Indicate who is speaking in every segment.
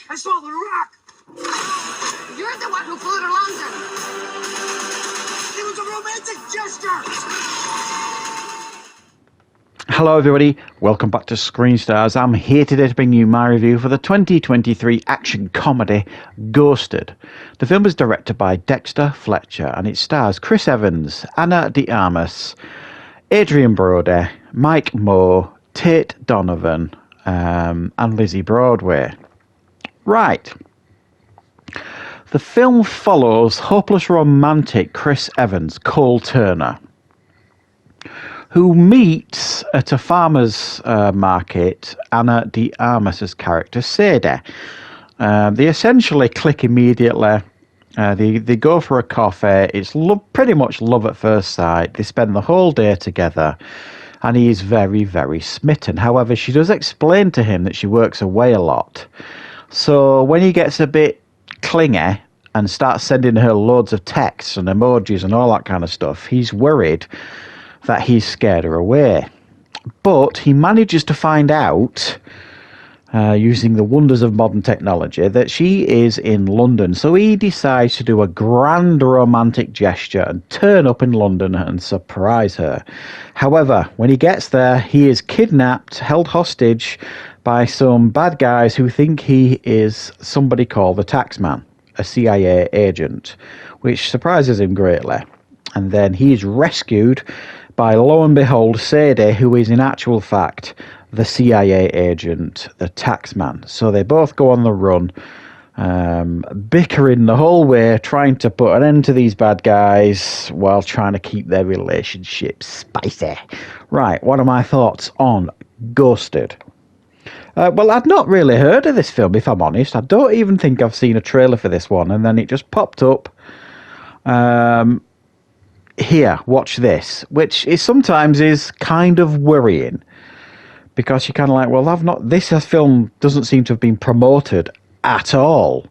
Speaker 1: I saw the rock!
Speaker 2: You're the one who flew to London!
Speaker 1: It was a romantic gesture!
Speaker 3: Hello everybody, welcome back to Screenstars. I'm here today to bring you my review for the 2023 action comedy Ghosted. The film is directed by Dexter Fletcher and it stars Chris Evans, Ana de Armas, Adrian Brody, Mike Moore, Tate Donovan, and Lizzie Broadway. Right. The film follows hopeless romantic Chris Evans, Cole Turner, who meets at a farmer's market Ana de Armas' character, Sadie. They essentially click immediately. They go for a coffee. It's pretty much love at first sight. They spend the whole day together, and he is very, very smitten. However, she does explain to him that she works away a lot. So when he gets a bit clingy and starts sending her loads of texts and emojis and all that kind of stuff, he's worried that he's scared her away. But he manages to find out, using the wonders of modern technology, that she is in London. So he decides to do a grand romantic gesture and turn up in London and surprise her. However, when he gets there, he is kidnapped, held hostage by some bad guys who think he is somebody called the Taxman, a CIA agent, which surprises him greatly. And then he is rescued by, lo and behold, Sadie, who is in actual fact the CIA agent, the Taxman. So they both go on the run, bickering the whole way, trying to put an end to these bad guys while trying to keep their relationship spicy. Right, what are my thoughts on Ghosted? Well, I'd not really heard of this film, if I'm honest. I don't even think I've seen a trailer for this one, and then it just popped up. Here, watch this, which is sometimes is kind of worrying, because you're kind of like, well, this film doesn't seem to have been promoted at all,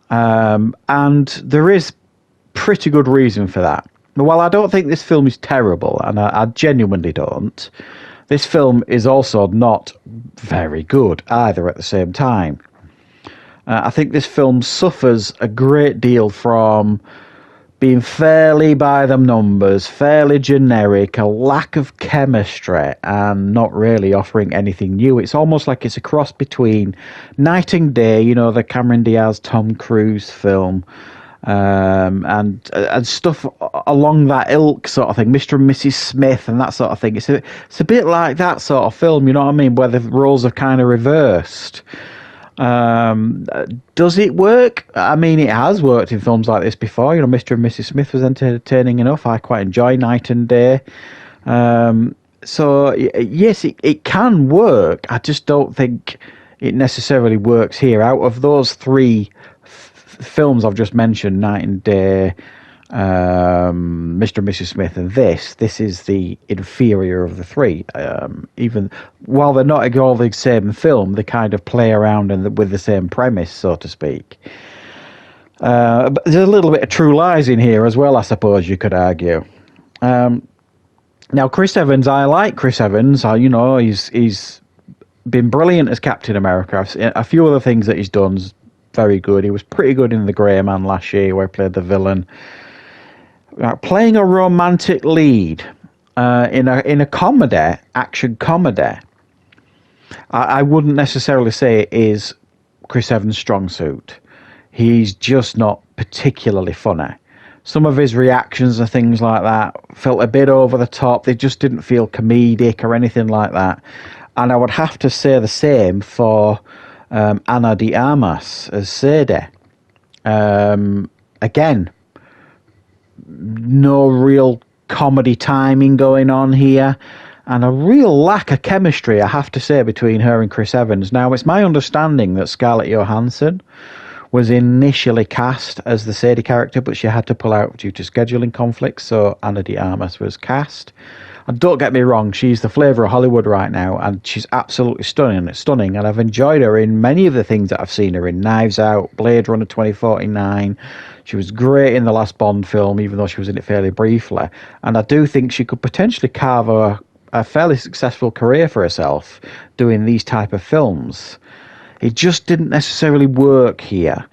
Speaker 3: and there is pretty good reason for that. While I don't think this film is terrible, and I genuinely don't, this film is also not very good either at the same time. I think this film suffers a great deal from being fairly by the numbers, fairly generic, a lack of chemistry, and not really offering anything new. It's almost like it's a cross between Night and Day, you know, the Cameron Diaz, Tom Cruise film, and stuff along that ilk sort of thing, Mr. and Mrs. Smith and that sort of thing. It's a bit like that sort of film, you know what I mean, where the roles are kind of reversed. Does it work? I mean, it has worked in films like this before. You know, Mr. and Mrs. Smith was entertaining enough. I quite enjoy Night and Day. So yes, it can work. I just don't think it necessarily works here. Out of those three films I've just mentioned, Night and Day, Mr. and Mrs. Smith, and this is the inferior of the three. Even while they're not all the same film, they kind of play around with the same premise, so to speak. But there's a little bit of True Lies in here as well, I suppose you could argue. Now, Chris Evans, I like Chris Evans. You know, he's been brilliant as Captain America. A few other things that he's done's very good. He was pretty good in The Grey Man last year, where he played the villain. Playing a romantic lead in a comedy, action comedy, I wouldn't necessarily say it is Chris Evans' strong suit. He's just not particularly funny. Some of his reactions and things like that felt a bit over the top. They just didn't feel comedic or anything like that. And I would have to say the same for Ana de Armas as Sadie. Again, no real comedy timing going on here, and a real lack of chemistry, I have to say, between her and Chris Evans. Now, it's my understanding that Scarlett Johansson was initially cast as the Sadie character, but she had to pull out due to scheduling conflicts, so Ana de Armas was cast. And don't get me wrong, she's the flavour of Hollywood right now, and she's absolutely stunning, and I've enjoyed her in many of the things that I've seen her in. Knives Out, Blade Runner 2049. She was great in the last Bond film, even though she was in it fairly briefly. And I do think she could potentially carve a a fairly successful career for herself doing these type of films. It just didn't necessarily work here.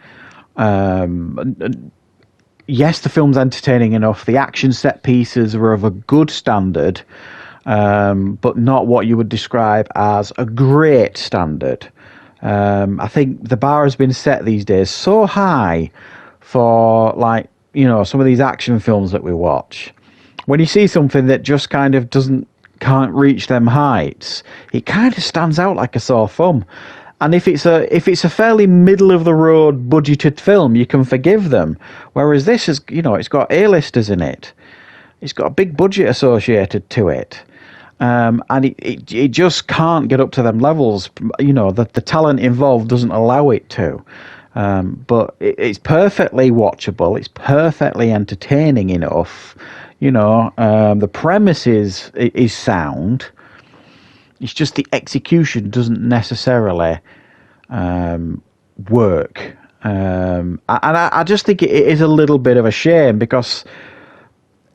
Speaker 3: Yes, the film's entertaining enough. The action set pieces were of a good standard, but not what you would describe as a great standard. I think the bar has been set these days so high for, like, you know, some of these action films that we watch. When you see something that just kind of can't reach them heights, it kind of stands out like a sore thumb. And if it's a fairly middle of the road budgeted film, you can forgive them. Whereas this is, you know, it's got A-listers in it. It's got a big budget associated to it. And it just can't get up to them levels. You know, the talent involved doesn't allow it to. But it's perfectly watchable. It's perfectly entertaining enough. You know, the premise is sound. It's just the execution doesn't necessarily work. And I just think it is a little bit of a shame because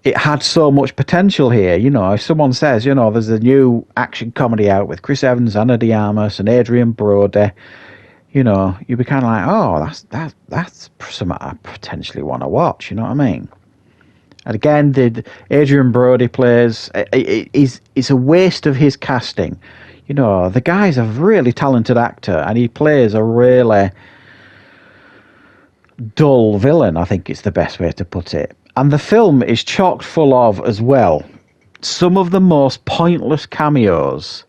Speaker 3: it had so much potential here. You know, if someone says, you know, there's a new action comedy out with Chris Evans, Ana de Armas, and Adrian Brody, you know, you'd be kind of like, oh, that's something I potentially want to watch. You know what I mean? And again, Adrian Brody plays, it's a waste of his casting. You know, the guy's a really talented actor, and he plays a really dull villain, I think it's the best way to put it. And the film is chock full of, as well, some of the most pointless cameos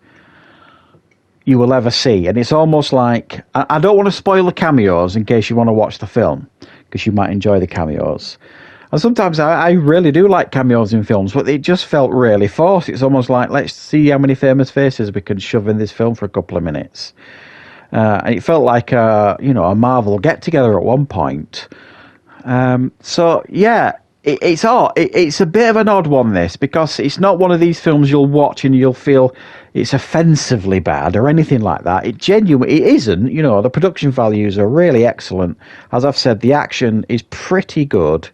Speaker 3: you will ever see. And it's almost like, I don't want to spoil the cameos in case you want to watch the film, because you might enjoy the cameos. And sometimes I really do like cameos in films, but it just felt really forced. It's almost like, let's see how many famous faces we can shove in this film for a couple of minutes. And it felt like a Marvel get-together at one point. So, yeah, it's a bit of an odd one, this, because it's not one of these films you'll watch and you'll feel it's offensively bad or anything like that. It isn't. You know, the production values are really excellent. As I've said, the action is pretty good.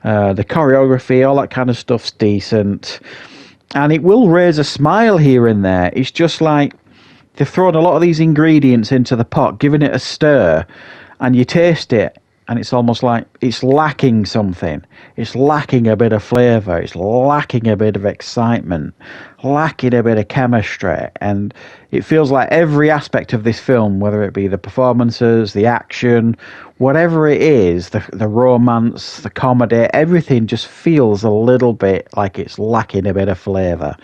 Speaker 3: The choreography, all that kind of stuff's decent. And it will raise a smile here and there. It's just like they've thrown a lot of these ingredients into the pot, giving it a stir, and you taste it, and it's almost like it's lacking something. It's lacking a bit of flavour. It's lacking a bit of excitement, lacking a bit of chemistry. And it feels like every aspect of this film, whether it be the performances, the action, whatever it is, the romance, the comedy, everything just feels a little bit like it's lacking a bit of flavour.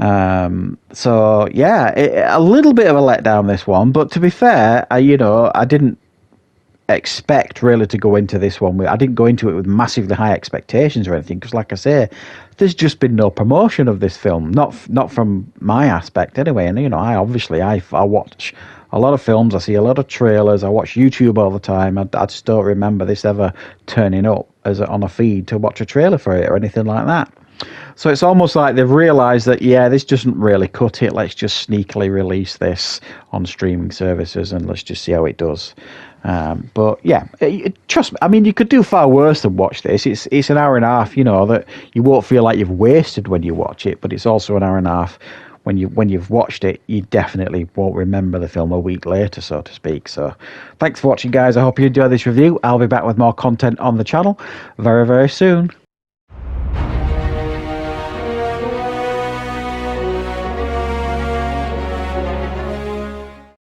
Speaker 3: So, yeah, a little bit of a letdown, this one. But to be fair, I didn't expect really to go into this one. I didn't go into it with massively high expectations or anything, because like I say, there's just been no promotion of this film, not from my aspect anyway. And I watch a lot of films, I see a lot of trailers, I watch YouTube all the time. I just don't remember this ever turning up on a feed to watch a trailer for it or anything like that. So it's almost like they've realised that, yeah, this doesn't really cut it. Let's just sneakily release this on streaming services and let's just see how it does. But yeah, trust me, I mean, you could do far worse than watch this. It's an hour and a half, that you won't feel like you've wasted when you watch it, but it's also an hour and a half when you've watched it, you definitely won't remember the film a week later, so to speak. So thanks for watching, guys. I hope you enjoyed this review. I'll be back with more content on the channel very, very soon.